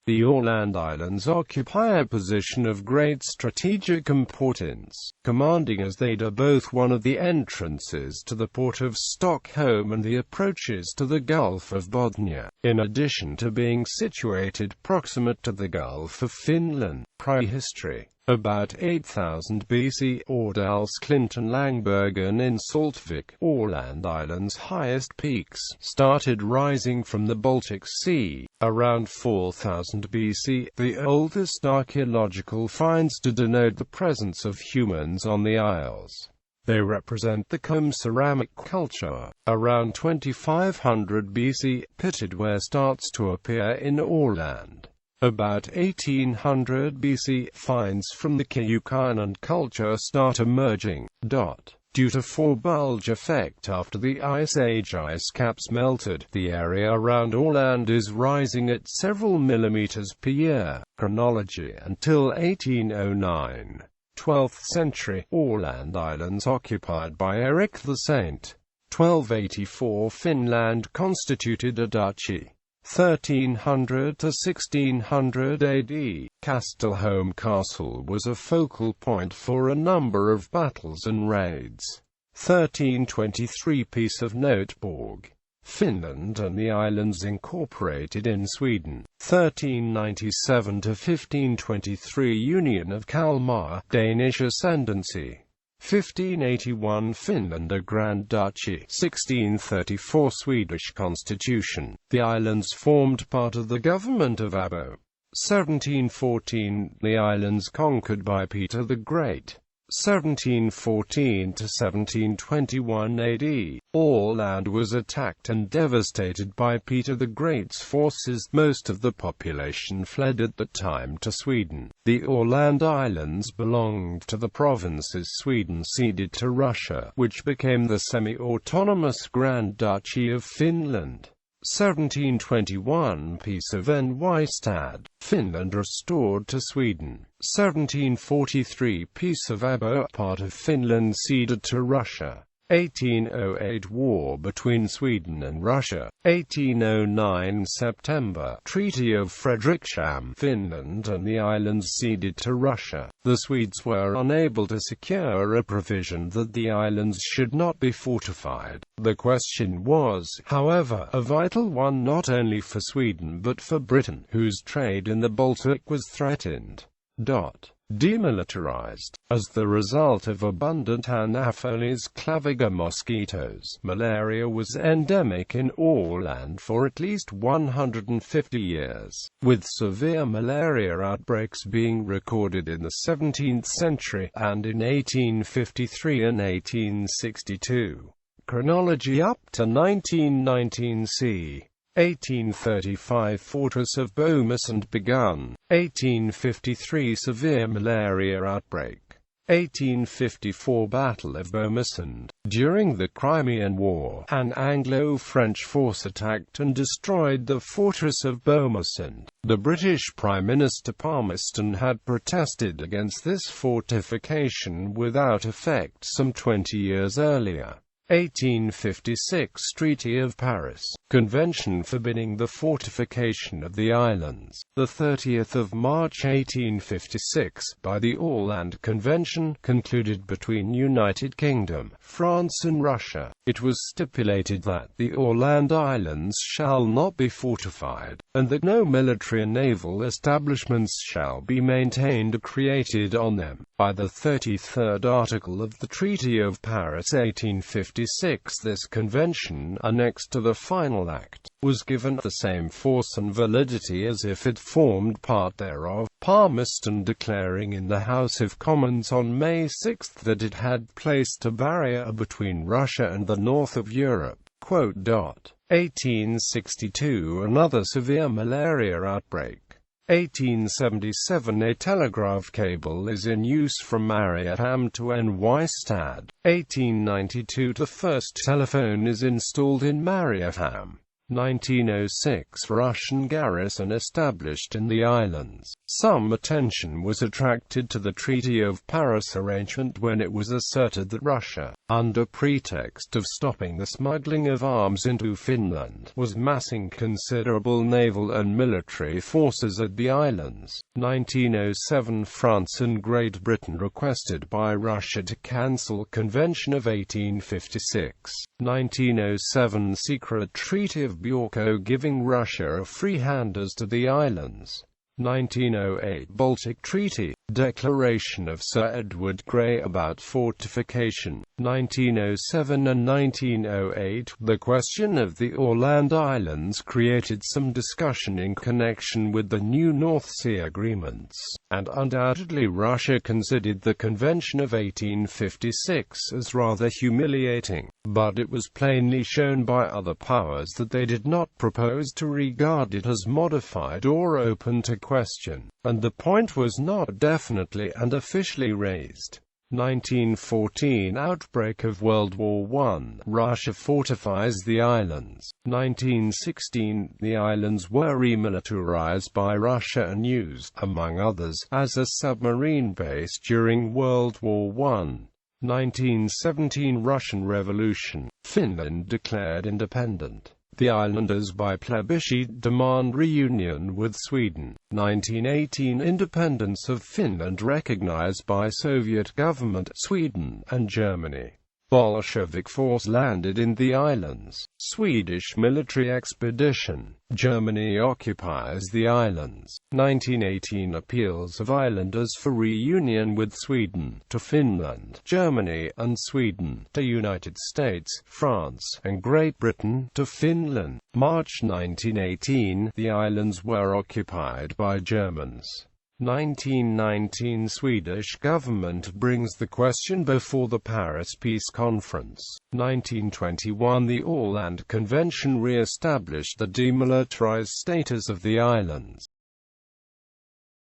The Åland Islands occupy a position of great strategic importance, commanding as they do both one of the entrances to the port of Stockholm and the approaches to the Gulf of Bothnia, in addition to being situated proximate to the Gulf of Finland. Prehistory. About 8000 BC, Ådalsklint and Langbergen in Saltvik, Åland Islands' highest peaks, started rising from the Baltic Sea. Around 4000 BC, the oldest archaeological finds to denote the presence of humans on the isles. They represent the comb ceramic culture. Around 2500 BC, pitted ware starts to appear in Åland. About 1800 BC, finds from the Kayukainen culture start emerging. Due to forebulge effect after the Ice Age ice caps melted, the area around Åland is rising at several millimeters per year. Chronology until 1809. 12th century, Åland Islands occupied by Erik the Saint. 1284 Finland constituted a duchy. 1300 to 1600 AD, Kastelholm Castle was a focal point for a number of battles and raids. 1323 Peace of Noteborg. Finland and the islands incorporated in Sweden. 1397 to 1523 Union of Kalmar, Danish ascendancy. 1581 Finland a Grand Duchy. 1634 Swedish Constitution. The islands formed part of the government of Abo. 1714 The islands conquered by Peter the Great. 1714 to 1721 AD. Åland was attacked and devastated by Peter the Great's forces. Most of the population fled at the time to Sweden. The Åland Islands belonged to the provinces Sweden ceded to Russia, which became the semi-autonomous Grand Duchy of Finland. 1721 Peace of Nystad, Finland restored to Sweden. 1743 Peace of Abo, part of Finland ceded to Russia. 1808 War between Sweden and Russia. 1809 September Treaty of Fredriksham, Finland and the islands ceded to Russia. The Swedes were unable to secure a provision that the islands should not be fortified. The question was, however, a vital one not only for Sweden but for Britain, whose trade in the Baltic was threatened. Demilitarized. As the result of abundant Anopheles claviger mosquitoes, malaria was endemic in Åland for at least 150 years, with severe malaria outbreaks being recorded in the 17th century, and in 1853 and 1862. Chronology up to 1919 c. 1835 Fortress of Bomasund begun. 1853 Severe malaria outbreak. 1854 Battle of Bomasund. During the Crimean War, an Anglo-French force attacked and destroyed the fortress of Bomasund. The British Prime Minister Palmerston had protested against this fortification without effect some 20 years earlier. 1856 Treaty of Paris, Convention forbidding the fortification of the islands. The 30th of March 1856, by the Åland Convention, concluded between United Kingdom, France and Russia. It was stipulated that the Åland Islands shall not be fortified, and that no military and naval establishments shall be maintained or created on them. By the 33rd article of the Treaty of Paris 1856, this convention, annexed to the final act, was given the same force and validity as if it formed part thereof, Palmerston declaring in the House of Commons on May 6 that it had placed a barrier between Russia and the north of Europe. 1862 Another severe malaria outbreak. 1877 A telegraph cable is in use from Mariehamn to Nystad. 1892 The first telephone is installed in Mariehamn. 1906 Russian garrison established in the islands. Some attention was attracted to the Treaty of Paris arrangement when it was asserted that Russia under pretext of stopping the smuggling of arms into Finland, was massing considerable naval and military forces at the islands. 1907 France and Great Britain requested by Russia to cancel Convention of 1856. 1907 Secret Treaty of Bjorko giving Russia a free hand as to the islands. 1908 Baltic Treaty, Declaration of Sir Edward Grey about fortification. 1907 and 1908 The question of the Åland Islands created some discussion in connection with the new North Sea agreements, and undoubtedly Russia considered the Convention of 1856 as rather humiliating, but it was plainly shown by other powers that they did not propose to regard it as modified or open to question, and the point was not definitely and officially raised. 1914 Outbreak of World War I. Russia fortifies the islands. 1916 The islands were remilitarized by Russia and used, among others, as a submarine base during World War I. 1917 Russian Revolution. Finland declared independent. The islanders by plebiscite demand reunion with Sweden. 1918 Independence of Finland recognized by Soviet government, Sweden, and Germany. Bolshevik force landed in the islands. Swedish military expedition. Germany occupies the islands. 1918 Appeals of islanders for reunion with Sweden, to Finland, Germany, and Sweden, to United States, France, and Great Britain, to Finland. March 1918 The islands were occupied by Germans. 1919 Swedish government brings the question before the Paris Peace Conference. 1921 The Åland Convention re-established the demilitarized status of the islands.